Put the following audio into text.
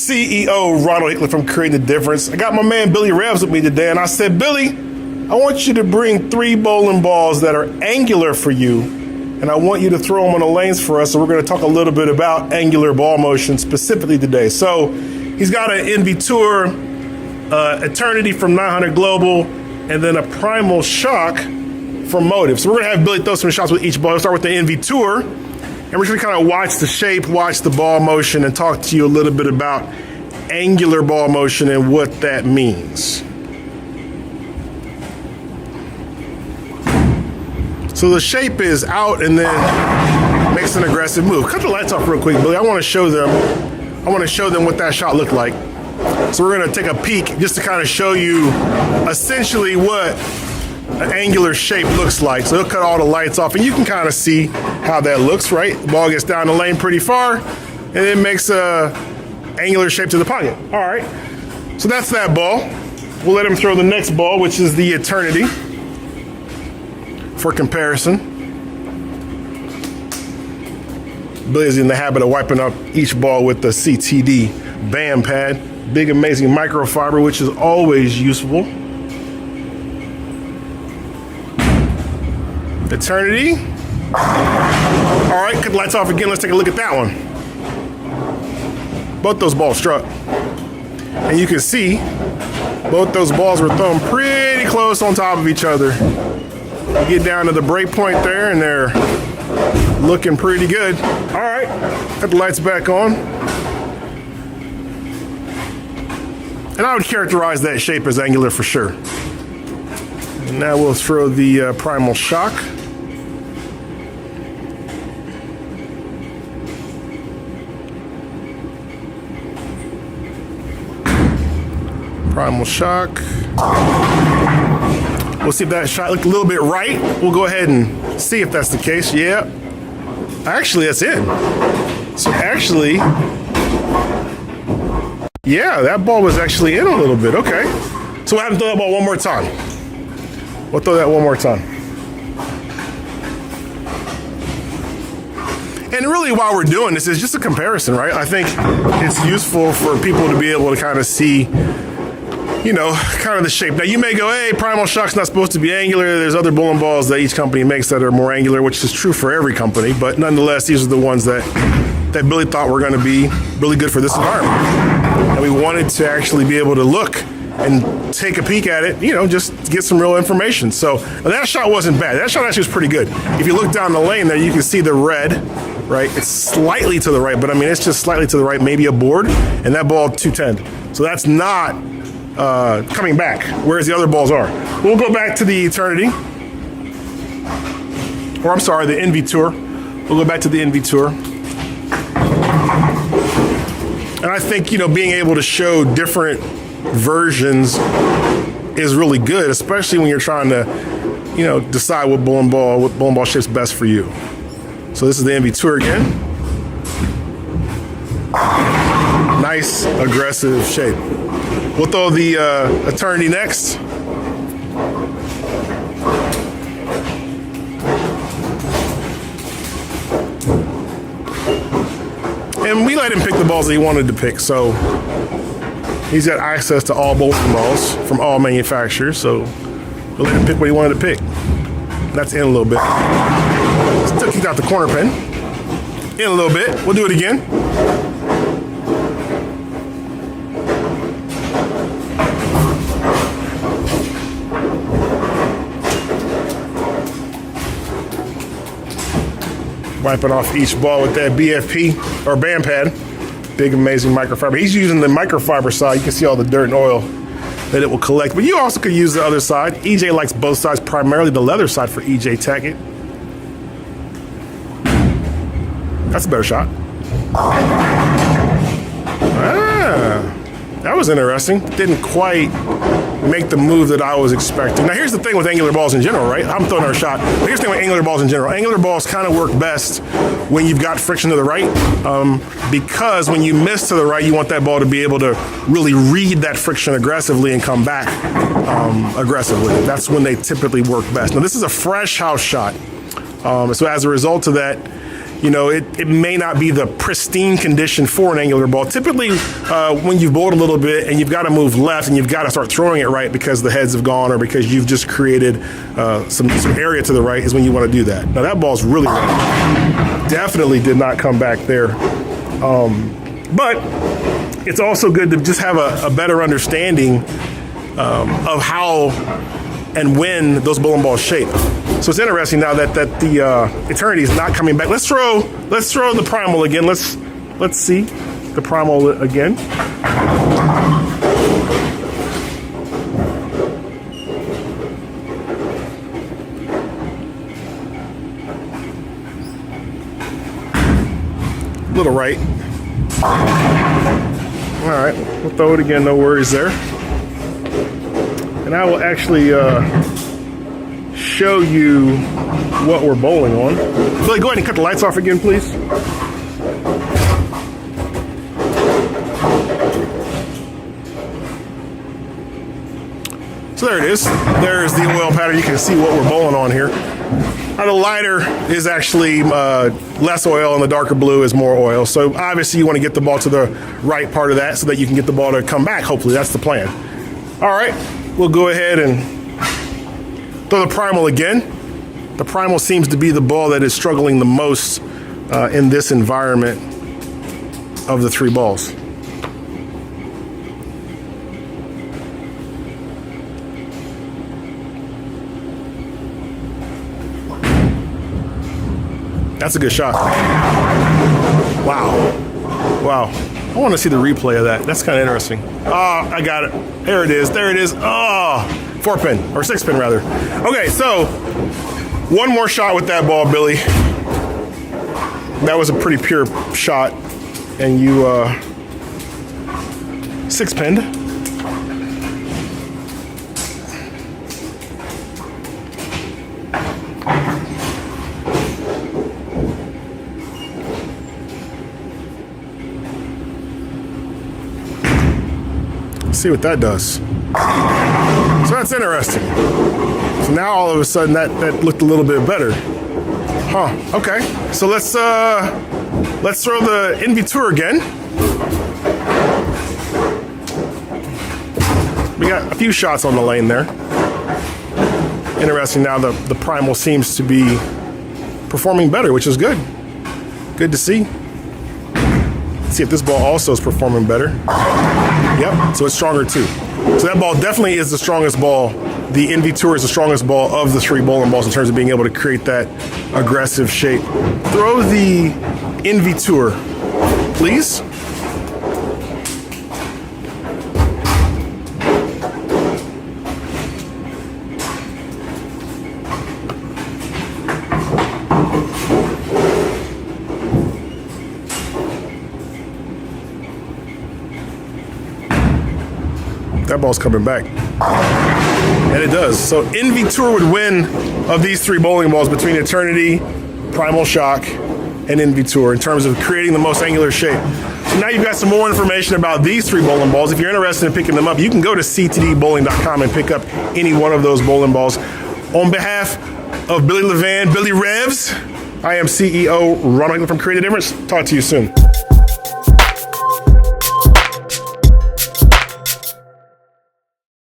CEO Ronald Hickley from Creating the Difference. I got my man Billy Rebs with me today, and I said, Billy, I want you to bring 3 bowling balls that are angular for you, and I want you to throw them on the lanes for us. So we're going to talk a little bit about angular ball motion specifically today. So he's got an Envy Tour, Eternity from 900 Global, and then a Primal Shock from Motive. So we're going to have Billy throw some shots with each ball. We'll start with the Envy Tour, and we're going to kind of watch the shape, watch the ball motion, and talk to you a little bit about angular ball motion and what that means. So the shape is out and then makes an aggressive move. Cut the lights off real quick, Billy. I want to show them what that shot looked like. So we're going to take a peek just to kind of show you essentially what an angular shape looks like. So he'll cut all the lights off and you can kind of see how that looks, right? The ball gets down the lane pretty far and it makes a angular shape to the pocket. All right. So that's that ball. We'll let him throw the next ball, which is the Eternity, for comparison. Billy's in the habit of wiping up each ball with the CTD band pad. Big, amazing microfiber, which is always useful. Eternity. All right, cut the lights off again. Let's take a look at that one. Both those balls struck. And you can see both those balls were thrown pretty close on top of each other. You get down to the break point there, and they're looking pretty good. All right, got the lights back on. And I would characterize that shape as angular for sure. And now we'll throw the Primal Shock. Primal Shock. We'll see if that shot looked a little bit right. We'll go ahead and see if that's the case. Yeah. Actually, that's in. So actually, yeah, that ball was actually in a little bit. Okay. So we'll have to throw that ball one more time. We'll throw that one more time. And really, while we're doing this, it's just a comparison, right? I think it's useful for people to be able to kind of see, you know, kind of the shape. Now, you may go, hey, Primal Shock's not supposed to be angular. There's other bowling balls that each company makes that are more angular, which is true for every company. But nonetheless, these are the ones that Billy thought were going to be really good for this environment. And we wanted to actually be able to look and take a peek at it, you know, just get some real information. So that shot wasn't bad. That shot actually was pretty good. If you look down the lane there, you can see the red, right? It's slightly to the right, but I mean, it's just slightly to the right, maybe a board, and that ball 210. So that's not coming back, whereas the other balls are. We'll go back to the Eternity, or I'm sorry, the Envy Tour. We'll go back to the Envy Tour. And I think, you know, being able to show different versions is really good, especially when you're trying to, you know, decide what bowling ball shape's best for you. So this is the Envy Tour again. Nice, aggressive shape. We'll throw the Eternity next. And we let him pick the balls that he wanted to pick, so he's got access to all bowling balls from all manufacturers, so we'll let him pick what he wanted to pick. That's in a little bit. Still kicked out the corner pin. In a little bit. We'll do it again. Wiping off each ball with that BFP or band pad. Big, amazing microfiber. He's using the microfiber side. You can see all the dirt and oil that it will collect. But you also could use the other side. EJ likes both sides, primarily the leather side for EJ Tackett. That's a better shot. That was interesting. Didn't quite make the move that I was expecting. Now, here's the thing with angular balls in general, right? I'm throwing our shot. But here's the thing with angular balls in general. Angular balls kind of work best when you've got friction to the right, because when you miss to the right, you want that ball to be able to really read that friction aggressively and come back aggressively. That's when they typically work best. Now, this is a fresh house shot. So as a result of that, you know, it may not be the pristine condition for an angular ball. Typically, when you've bowled a little bit and you've got to move left and you've got to start throwing it right because the heads have gone or because you've just created some area to the right is when you want to do that. Now that ball's really right. Definitely did not come back there. But it's also good to just have a better understanding of how and when those bowling balls shape. So it's interesting now that the Eternity is not coming back. Let's throw the Primal again. Let's see the Primal again. Little right. All right, we'll throw it again. No worries there. And I will actually show you what we're bowling on. Billy, go ahead and cut the lights off again, please. So there it is. There's the oil pattern. You can see what we're bowling on here. Now the lighter is actually less oil and the darker blue is more oil. So obviously you want to get the ball to the right part of that so that you can get the ball to come back. Hopefully that's the plan. All right, we'll go ahead and throw the Primal again. The Primal seems to be the ball that is struggling the most in this environment of the three balls. That's a good shot. Wow. I want to see the replay of that. That's kind of interesting. Oh, I got it. There it is. Oh, 4-pin, or 6-pin rather. Okay, so one more shot with that ball, Billy. That was a pretty pure shot. And you 6-pinned. See what that does. So that's interesting. So now all of a sudden that looked a little bit better. Huh, okay. So let's throw the Invitur again. We got a few shots on the lane there. Interesting now the Primal seems to be performing better, which is good. Good to see. See if this ball also is performing better. Yep, so it's stronger too. So that ball definitely is the strongest ball. The Invitur is the strongest ball of the three bowling balls in terms of being able to create that aggressive shape. Throw the Invitur, please. That ball's coming back. And it does. So Invitur would win of these three bowling balls between Eternity, Primal Shock, and Invitur in terms of creating the most angular shape. So now you've got some more information about these three bowling balls. If you're interested in picking them up, you can go to ctdbowling.com and pick up any one of those bowling balls. On behalf of Billy Levan, Billy Revs, I am CEO Ronald from Create a Difference. Talk to you soon.